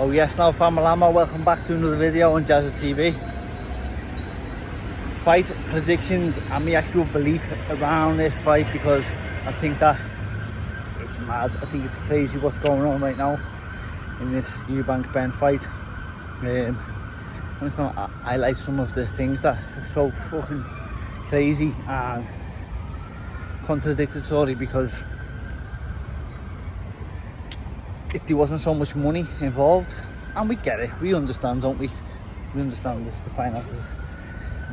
Oh yes, now family, welcome back to another video on Jazza TV. Fight predictions and my actual belief around this fight, because I think that it's mad. I think it's crazy what's going on right now in this Eubank Benn fight. I'm just going to highlight some of the things that are so fucking crazy and contradictory, because if there wasn't so much money involved, and we get it, we understand, don't we? We understand the finances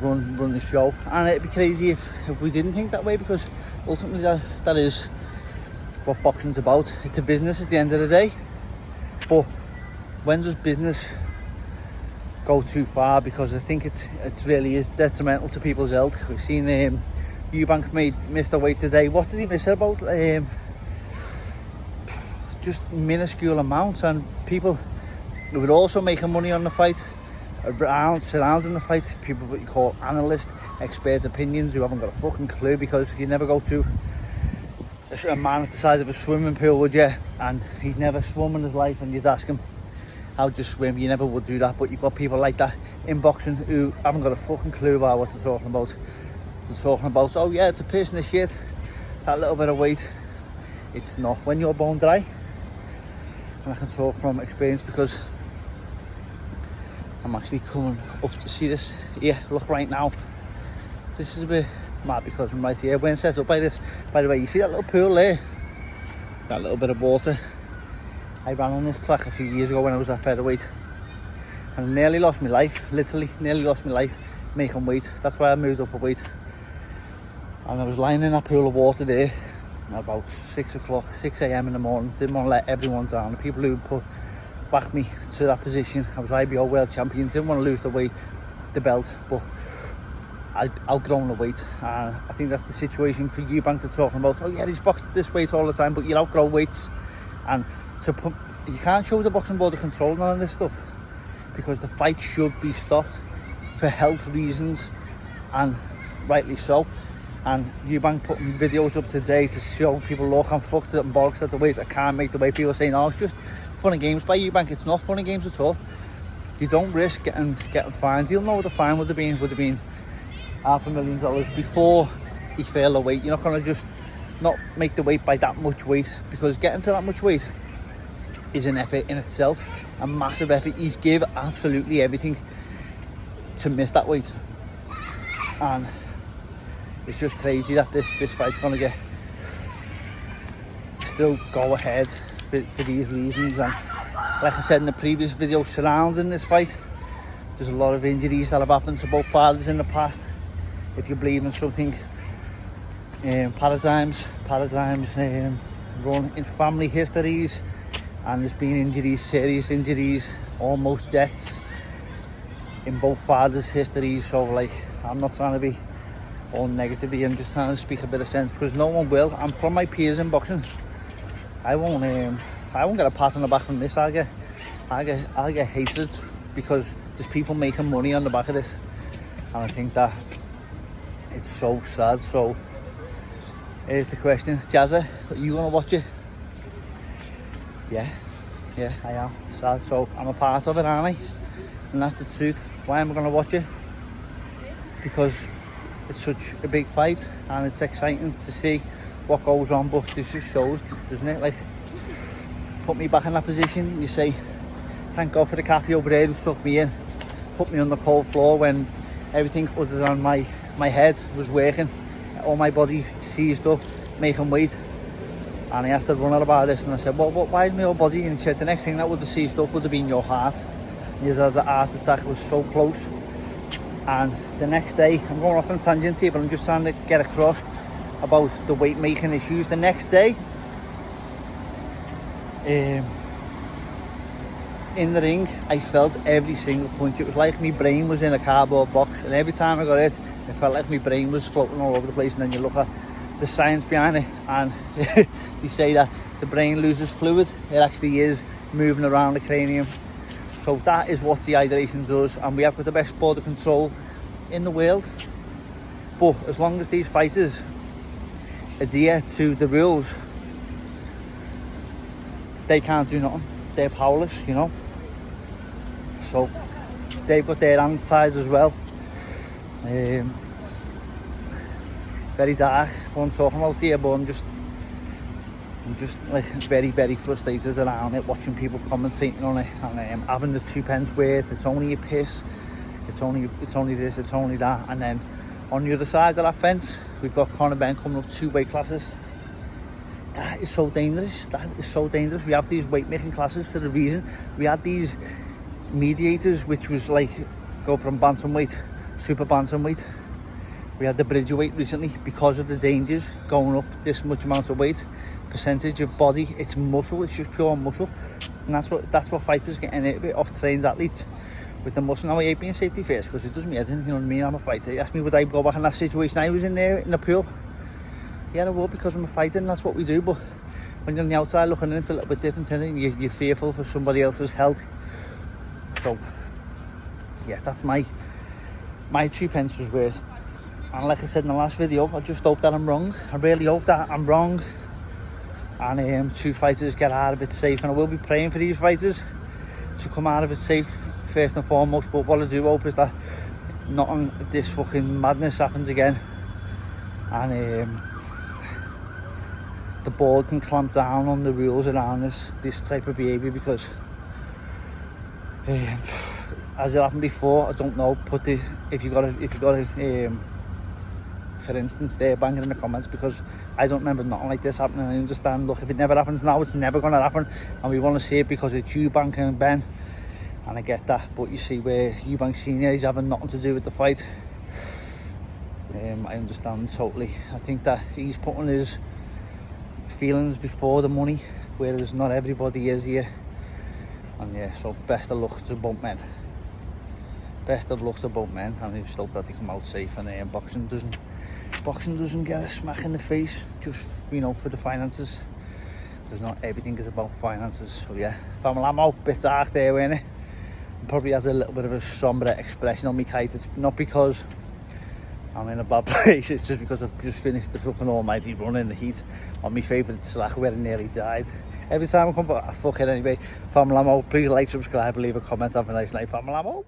run the show, and it'd be crazy if we didn't think that way, because ultimately that is what boxing's about. It's a business at the end of the day. But when does business go too far? Because I think it really is detrimental to people's health. We've seen Eubank missed a weight today. What did he miss about? Just minuscule amounts, and people who were also making money on the fight surrounding the fight, people what you call analysts, expert opinions, who haven't got a fucking clue, because you never go to a man at the side of a swimming pool, would you? And he's never swum in his life, and you'd ask him, how do you swim? You never would do that. But you've got people like that in boxing who haven't got a fucking clue about what they're talking about. They're talking about, oh yeah, it's a piss in the shit, that little bit of weight. It's not. When you're bone dry, and I can talk from experience, because I'm actually coming up to see this. Yeah, look right now. This is a bit mad, because I'm right here. When set up by this, by the way, you see that little pool there? That little bit of water. I ran on this track a few years ago when I was at featherweight, and I nearly lost my life. Literally, nearly lost my life making weight. That's why I moved up a weight. And I was lying in that pool of water there at about 6 a.m. in the morning. Didn't want to let everyone down. The people who backed me to that position. I was IBO world champion. Didn't want to lose the belt, but I'd outgrown the weight. And I think that's the situation for Eubank. They're talking about, oh yeah, he's boxed at this weight all the time, but you outgrow weights. And you can't show the boxing board of control none of this stuff, because the fight should be stopped for health reasons, and rightly so. And Eubank putting videos up today to show people, look, I'm fucked up and bollocks at the weight, I can't make the weight. People are saying, oh, it's just fun and games by Eubank. It's not fun and games at all. You don't risk getting fined. You'll know what the fine would have been $500,000 before he failed the weight. You're not going to just not make the weight by that much weight, because getting to that much weight is an effort in itself, a massive effort. He's gave absolutely everything to miss that weight, and it's just crazy that this fight's going to still go ahead for these reasons. And like I said in the previous video surrounding this fight, there's a lot of injuries that have happened to both fighters in the past. If you believe in something, paradigms run in family histories, and there's been injuries, serious injuries, almost deaths in both fighters' histories. So like, I'm not trying to be all negative here, I'm just trying to speak a bit of sense, because no one will. And from my peers in boxing, I won't get a pat on the back from this. I'll get hated, because there's people making money on the back of this, and I think that it's so sad. So here's the question, Jazza, are you gonna watch it? Yeah, I am. It's sad. So I'm a part of it, aren't I? And that's the truth. Why am I gonna watch it? Because it's such a big fight, and it's exciting to see what goes on. But this just shows, doesn't it? Like, put me back in that position. You say, thank God for the cafe over there who took me in, put me on the cold floor when everything other than my head was working, all my body seized up, making weight. And he asked the runner about this, and I said, well, why is my whole body? And he said, the next thing that would have seized up would have been your heart. And he said, the heart attack was so close. And the next day, I'm going off on a tangent here, but I'm just trying to get across about the weight making issues. The next day, in the ring, I felt every single punch. It was like my brain was in a cardboard box, and every time I got it felt like my brain was floating all over the place. And then you look at the science behind it, and they say that the brain loses fluid. It actually is moving around the cranium. So that is what dehydration does, and we have got the best border control in the world. But as long as these fighters adhere to the rules, they can't do nothing. They're powerless, you know. So they've got their hands tied as well. Very dark what I'm talking about here, but I'm just like very frustrated around it, watching people commentating on it and having the 2 pence worth. It's only a piss, it's only this, it's only that. And then on the other side of that fence we've got Conor Benn coming up 2 weight classes. That is so dangerous. That is so dangerous. We have these weight making classes for a reason. We had these mediators, which was like go from bantamweight, super bantamweight. We had the bridge weight recently because of the dangers going up this much amount of weight. Percentage of body, it's muscle, it's just pure muscle. And that's what fighters get in it with, off trained athletes with the muscle. Now I hate being safety first because it does me head in, you know what I mean? I'm a fighter. You ask me would I go back in that situation I was in there in the pool? Yeah, I would, because I'm a fighter and that's what we do. But when you're on the outside looking in, it's a little bit different, isn't it? You're fearful for somebody else's health. So yeah, that's my 2 pence was worth. And like I said in the last video, I just hope that I'm wrong. I really hope that I'm wrong and 2 fighters get out of it safe. And I will be praying for these fighters to come out of it safe first and foremost. But what I do hope is that nothing of this fucking madness happens again, and the board can clamp down on the rules around this type of behaviour, because as it happened before, I don't know, if you got a for instance there, bang it in the comments, because I don't remember nothing like this happening. I understand, look, if it never happens now, it's never going to happen, and we want to see it because it's Eubank and Benn, and I get that. But you see where Eubank Senior, he's having nothing to do with the fight. I understand totally. I think that he's putting his feelings before the money, whereas not everybody is here. And yeah, so best of luck to both men. Best of luck to both men, and I just hope that they come out safe, and boxing doesn't get a smack in the face, just, you know, for the finances, because not everything is about finances. So yeah, family, I'm out, bit dark there, weren't it? Probably has a little bit of a sombre expression on my kite. It's not because I'm in a bad place, it's just because I've just finished the fucking almighty run in the heat on my favourite track where I nearly died. Every time I come back, fuck it anyway. Family, I'm out. Please like, subscribe, leave a comment. Have a nice night, family. I'm out.